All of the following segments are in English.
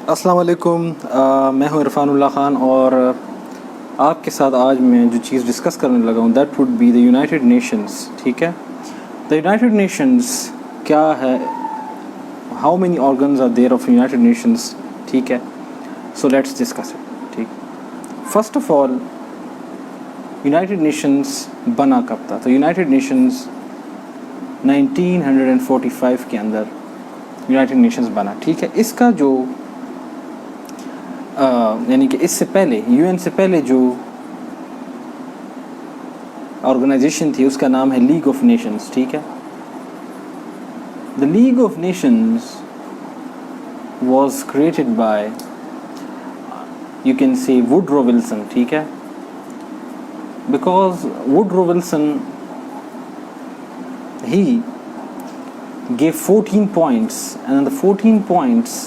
अस्सलाम वालेकुम, मैं हूँ इरफान उल्ला ख़ान और आपके साथ आज मैं जो चीज़ डिस्कस करने लगा हूँ that would be the United Nations. ठीक है, द यूनाइटेड नेशंस क्या है, how many organs are there of United Nations. ठीक है, सो लेट्स डिस्कस इट. ठीक, first of all United Nations बना कब था? तो यूनाइटेड नेशंस 1945 के अंदर यूनाइटेड नेशंस बना. ठीक है, इसका जो यानी कि इससे पहले यूएन से पहले जो ऑर्गेनाइजेशन थी उसका नाम है लीग ऑफ नेशंस. ठीक है, the league of Nations was created by you can say Woodrow Wilson. ठीक है, because Woodrow Wilson he gave 14 points and the 14 points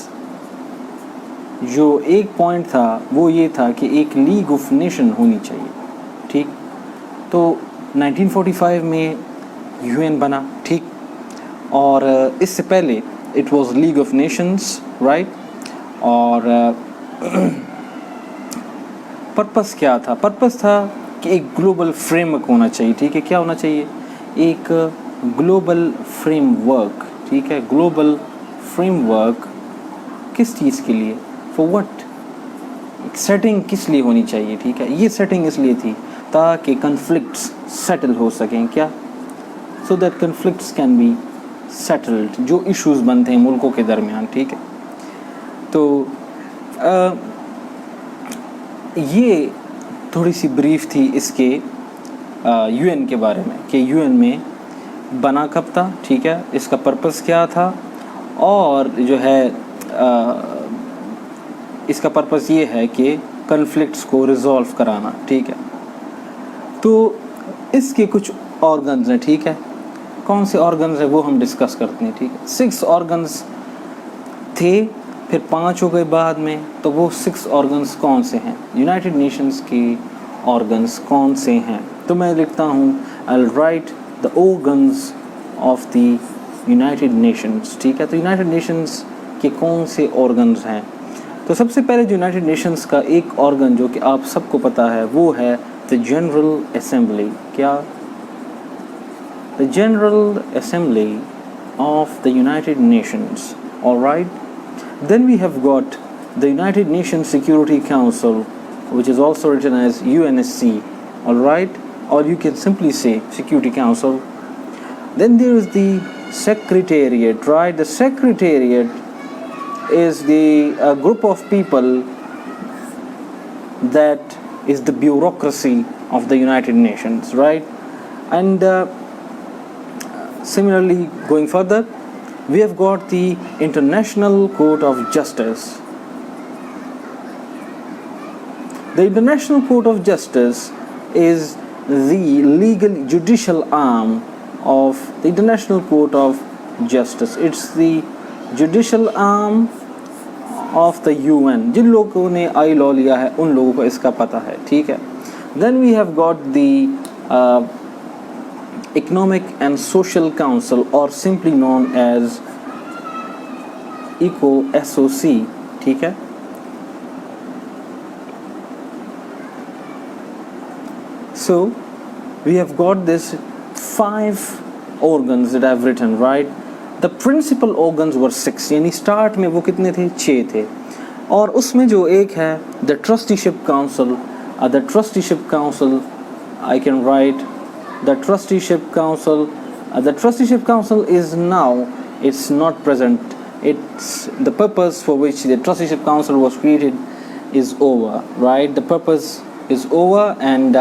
जो एक पॉइंट था वो ये था कि एक लीग ऑफ नेशन होनी चाहिए. ठीक, तो 1945 में यूएन बना. ठीक, और इससे पहले it was league of Nations, right. और पर्पस क्या था? पर्पस था कि एक ग्लोबल फ्रेमवर्क होना चाहिए. ठीक है, क्या होना चाहिए? एक ग्लोबल फ्रेमवर्क. ठीक है, ग्लोबल फ्रेमवर्क किस चीज़ के लिए? For what? एक सेटिंग किस लिए होनी चाहिए? ठीक है, ये सेटिंग इसलिए थी ताकि कन्फ्लिक्ट्स सेटल हो सकें. क्या? So that conflicts can be settled, जो इश्यूज बनते हैं मुल्कों के दरमियान. ठीक है, तो ये थोड़ी सी ब्रीफ थी इसके यूएन के बारे में कि यूएन में बना कब था. ठीक है, इसका पर्पस क्या था, और जो है इसका पर्पस ये है कि कन्फ्लिक्ट्स को रिजॉल्व कराना. ठीक है, तो इसके कुछ ऑर्गन्स हैं. ठीक है, कौन से ऑर्गन्स हैं वो हम डिस्कस करते हैं. ठीक है, 6 ऑर्गन्स थे, फिर 5 हो गए बाद में. तो वो 6 ऑर्गन्स कौन से हैं? यूनाइटेड नेशंस के ऑर्गन्स कौन से हैं? तो मैं लिखता हूँ I will write the organs of the United Nations. ठीक है, तो यूनाइटेड नेशंस के कौन से ऑर्गन्स हैं? तो सबसे पहले जो यूनाइटेड नेशंस का एक ऑर्गन जो कि आप सबको पता है वो है द जनरल असेंबली. क्या? The General Assembly of the United Nations. Alright, then we have got the United Nations Security Council which is also written as UNSC. Alright, or you can simply say Security Council. Then there is the Secretariat, right? The Secretariat is the group of people that is the bureaucracy of the United Nations, right? And similarly, going further, we have got the International Court of Justice. The International Court of Justice is the legal judicial arm of the International Court of Justice. It's the judicial arm of the UN. जिन लोगों ने आई law लिया है उन लोगों को इसका पता है. ठीक है, then we have got the Economic and Social Council, or simply known as ECOSOC. ठीक है, so we have got this 5 organs that I've written, right? The principal organs were 6, यानी स्टार्ट में वो कितने थे? 6 थे. और उसमें जो एक है the trusteeship council, the trusteeship council I can write the trusteeship council. The trusteeship council is now, it's not present. It's the purpose for which the trusteeship council was created is over, right? The purpose is over, and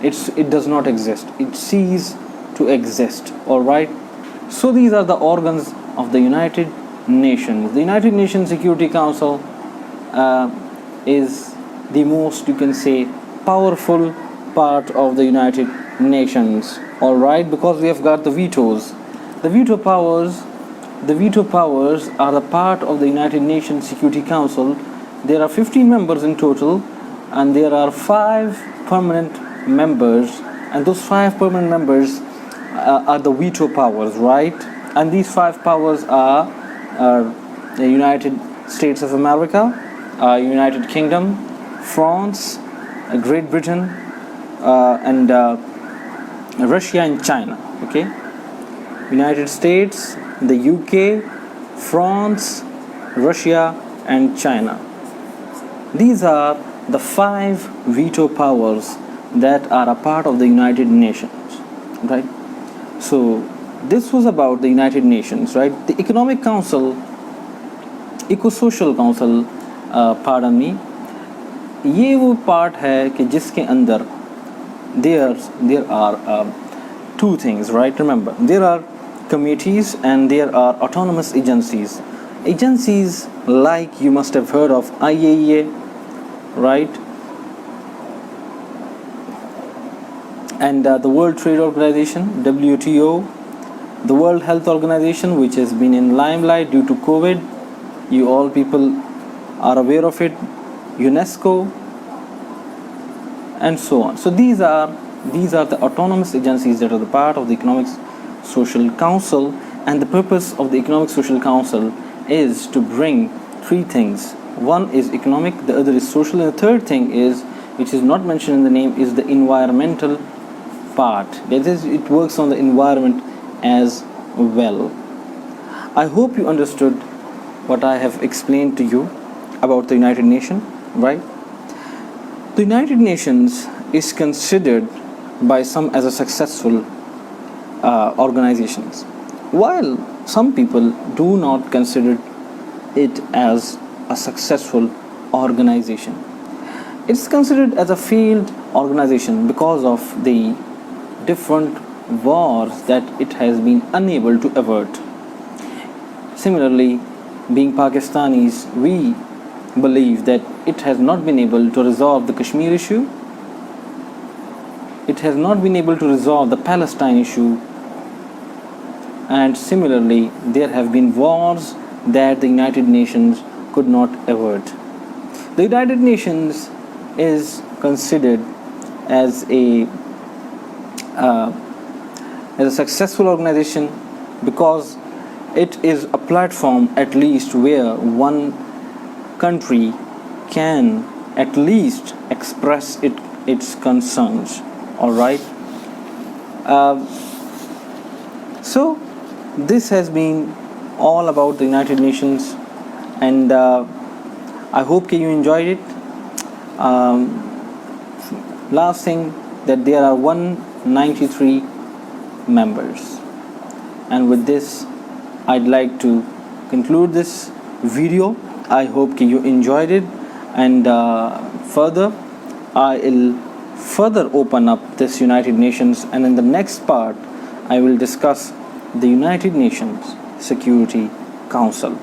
it does not exist. It ceases to exist. All right, so these are the organs of the United Nations. The United Nations Security Council is the most, you can say, powerful part of the United Nations. All right, because we have got the vetoes. The veto powers are the part of the United Nations Security Council. There are 15 members in total, and there are 5 permanent members, and those 5 permanent members are the veto powers, right? And these 5 powers are the United States of America, United Kingdom, France, Great Britain, and Russia and China. Okay, United States, the UK, France, Russia and China. These are the 5 veto powers that are a part of the United Nations, right? So this was about the United Nations, right? The Economic Council, Eco-Social Council, pardon me, ये वो part है कि जिसके अंदर there are 2 things, right? Remember, there are committees and there are autonomous agencies. Agencies like you must have heard of IAEA, right? And the World Trade Organization, WTO, the World Health Organization, which has been in limelight due to COVID. You all people are aware of it. UNESCO, and so on. So these are the autonomous agencies that are the part of the Economic Social Council, and the purpose of the Economic Social Council is to bring 3 things. One is economic, the other is social, and the third thing is, which is not mentioned in the name, is the environmental part. That is, it works on the environment as well. I hope you understood what I have explained to you about the United Nations, right? The United Nations is considered by some as a successful organization, while some people do not consider it as a successful organization. It's considered as a failed organization because of the different wars that it has been unable to avert. Similarly, being Pakistanis, we believe that it has not been able to resolve the Kashmir issue. It has not been able to resolve the Palestine issue. And similarly, there have been wars that the United Nations could not avert. The United Nations is considered as a successful organization because it is a platform at least where one country can at least express its concerns. All right. So this has been all about the United Nations, and I hope you enjoyed it. Last thing, that there are 193 members, and with this I'd like to conclude this video. I hope you enjoyed it, and further I'll further open up this United Nations, and in the next part I will discuss the United Nations Security Council.